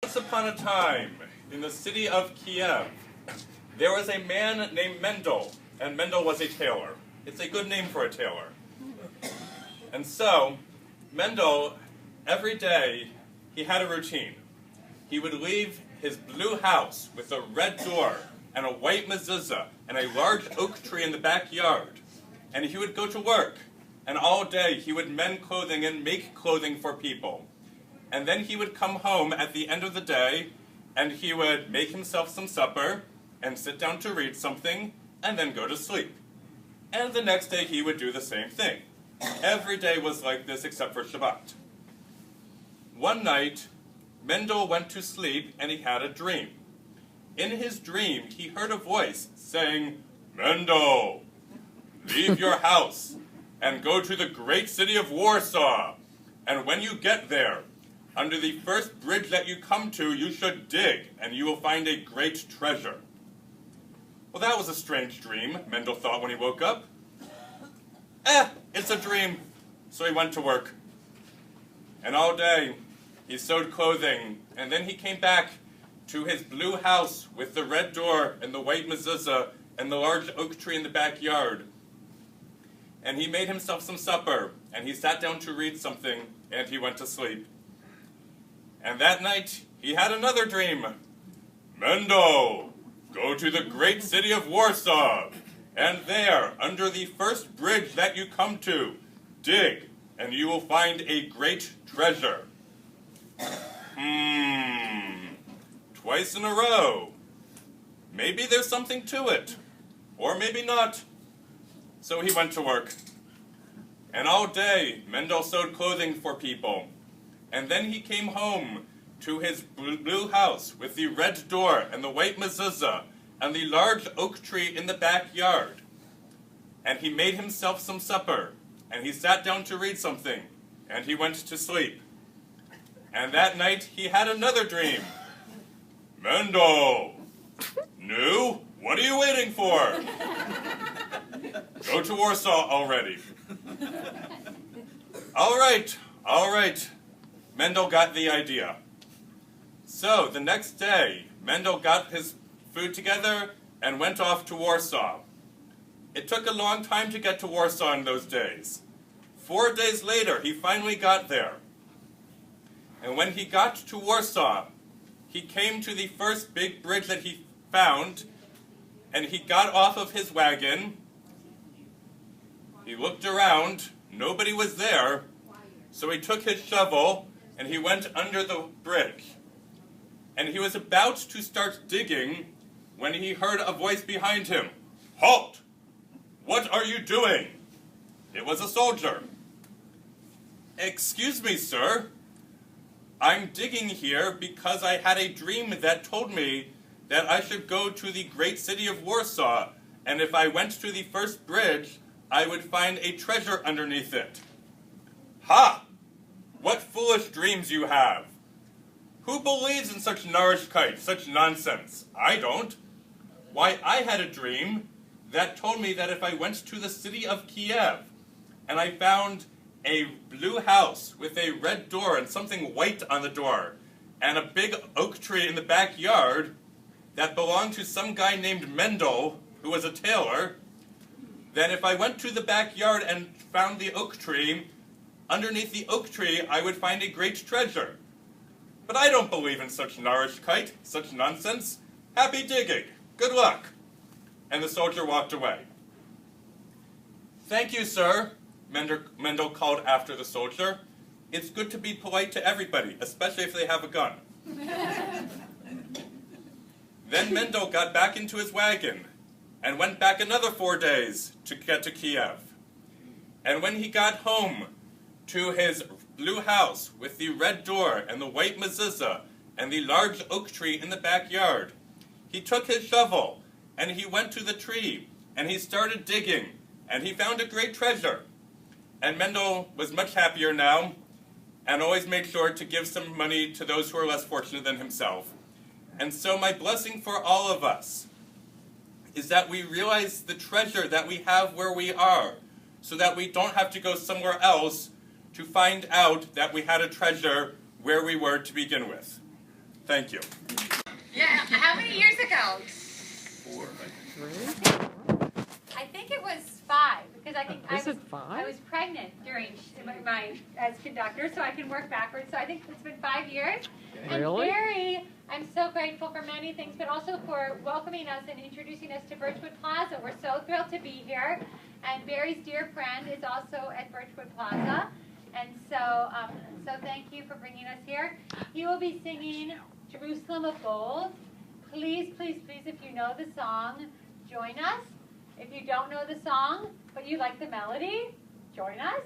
Once upon a time, in the city of Kiev, there was a man named Mendel, and Mendel was a tailor. It's a good name for a tailor. And so, Mendel, every day, he had a routine. He would leave his blue house with a red door and a white mezuzah and a large oak tree in the backyard. And he would go to work, and all day he would mend clothing and make clothing for people. And then he would come home at the end of the day, and he would make himself some supper, and sit down to read something, and then go to sleep. And the next day he would do the same thing. Every day was like this except for Shabbat. One night, Mendel went to sleep and he had a dream. In his dream, he heard a voice saying, "Mendel, leave your house and go to the great city of Warsaw. And when you get there, under the first bridge that you come to, you should dig, and you will find a great treasure." Well, that was a strange dream, Mendel thought when he woke up. It's a dream. So he went to work. And all day, he sewed clothing, and then he came back to his blue house with the red door and the white mezuzah and the large oak tree in the backyard. And he made himself some supper, and he sat down to read something, and he went to sleep. And that night, he had another dream. "Mendel, go to the great city of Warsaw, and there, under the first bridge that you come to, dig, and you will find a great treasure." Twice in a row. Maybe there's something to it, or maybe not. So he went to work. And all day, Mendel sewed clothing for people. And then he came home to his blue house with the red door and the white mezuzah and the large oak tree in the backyard. And he made himself some supper, and he sat down to read something, and he went to sleep. And that night he had another dream. "Mendel, new? What are you waiting for? Go to Warsaw already." All right. Mendel got the idea. So, the next day, Mendel got his food together and went off to Warsaw. It took a long time to get to Warsaw in those days. 4 days later, he finally got there. And when he got to Warsaw, he came to the first big bridge that he found, and he got off of his wagon. He looked around, nobody was there, so he took his shovel and he went under the bridge. And he was about to start digging when he heard a voice behind him. "Halt! What are you doing?" It was a soldier. "Excuse me, sir. I'm digging here because I had a dream that told me that I should go to the great city of Warsaw, and if I went to the first bridge, I would find a treasure underneath it." "Ha! What foolish dreams you have! Who believes in such narishkeit, such nonsense? I don't. Why, I had a dream that told me that if I went to the city of Kiev, and I found a blue house with a red door and something white on the door, and a big oak tree in the backyard that belonged to some guy named Mendel, who was a tailor, then if I went to the backyard and found the oak tree, underneath the oak tree I would find a great treasure. But I don't believe in such narishkeit, such nonsense. Happy digging. Good luck." And the soldier walked away. "Thank you, sir," Mendel called after the soldier. "It's good to be polite to everybody, especially if they have a gun." Then Mendel got back into his wagon and went back another 4 days to get to Kiev. And when he got home to his blue house with the red door and the white mezuzah and the large oak tree in the backyard, he took his shovel and he went to the tree and he started digging and he found a great treasure. And Mendel was much happier now and always made sure to give some money to those who are less fortunate than himself. And so my blessing for all of us is that we realize the treasure that we have where we are, so that we don't have to go somewhere else to find out that we had a treasure where we were to begin with. Thank you. Yeah, how many years ago? 4. I think it was 5, because I think I five? was pregnant during my as conductor, so I can work backwards. So I think it's been 5 years. Really? And Barry, I'm so grateful for many things, but also for welcoming us and introducing us to Birchwood Plaza. We're so thrilled to be here. And Barry's dear friend is also at Birchwood Plaza. And so, so thank you for bringing us here. He will be singing Jerusalem of Gold. Please, please, please, if you know the song, join us. If you don't know the song, but you like the melody, join us.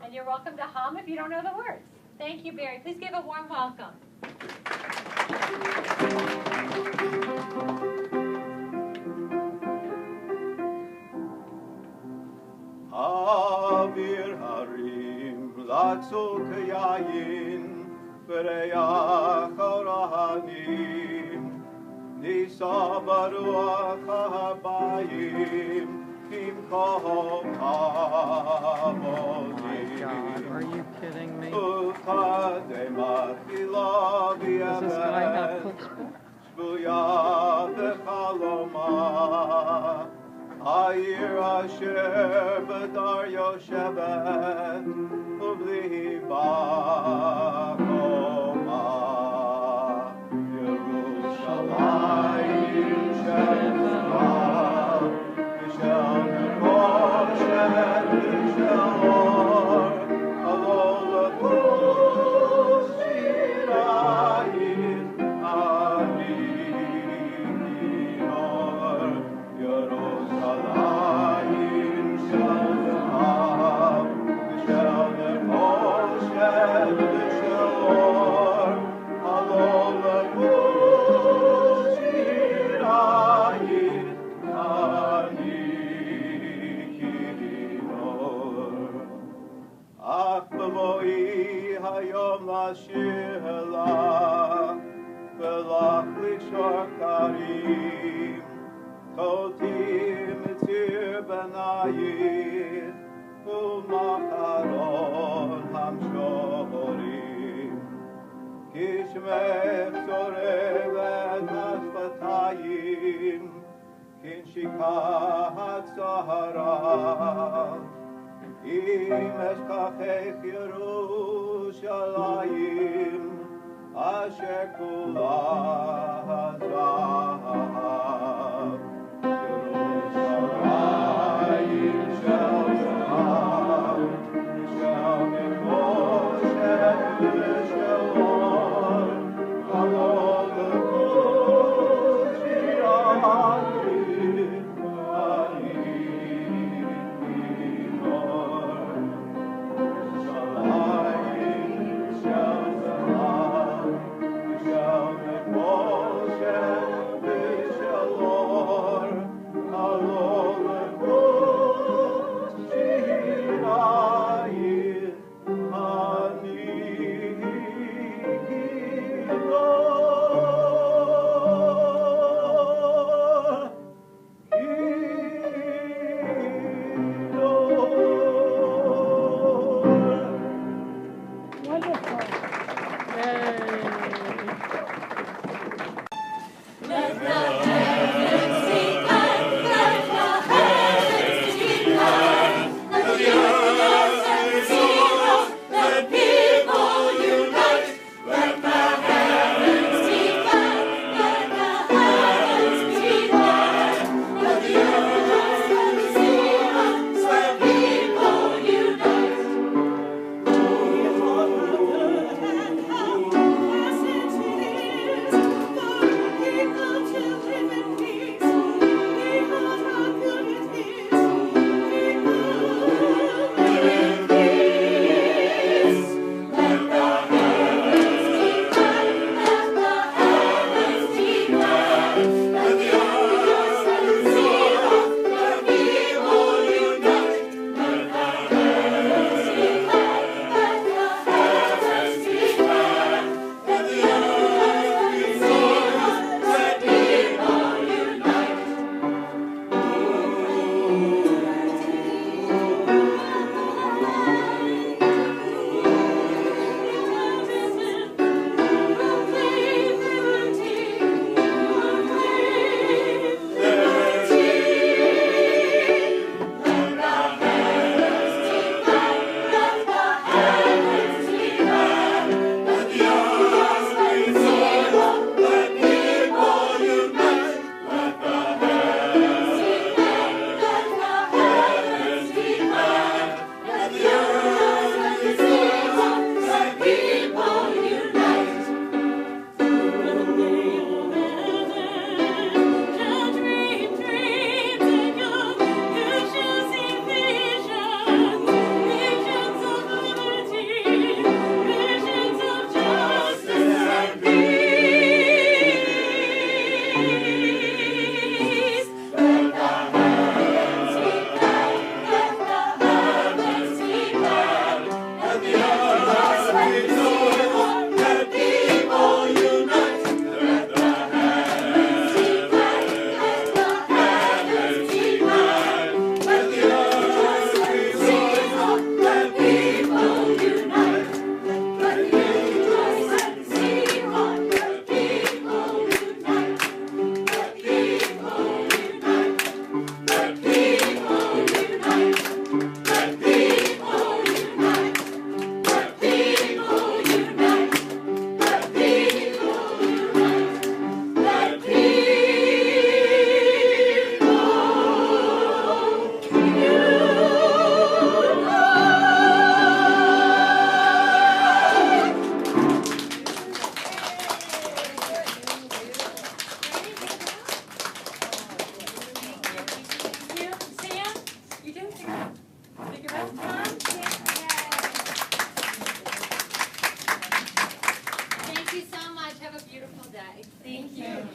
And you're welcome to hum if you don't know the words. Thank you, Barry. Please give a warm welcome. Avir harim latzuk yayin v'reyach orahanim nisa baruach habayim im kol avodim. Are you kidding me? Uchadema chila Does this guy have v'yevet cook's book? shvuya v'chaloma Ayir asher b'dar yoshevet u'bli ba'koma Yerushalayim shel Zerah v'shel Neposhet v'shel Or Alol lekol shirayim ani or Yerushalayim shel Zerah v'shel Neposhet v'shel Or Alol lekol shirayim ani Ach b'mo'i hayom lashir lach v'lach likshor karim Koti mitzir b'nayich u'macharon hamshorim Kishmech zorevet hashvatayim kinshikach zahara Im eshkachech Yerushalayim asher kula zahav Yerushalayim shel zahav shel Neposhet v'shel Or Alol lekol shirayim ani Shall the you so much. Have a beautiful day. Thank you.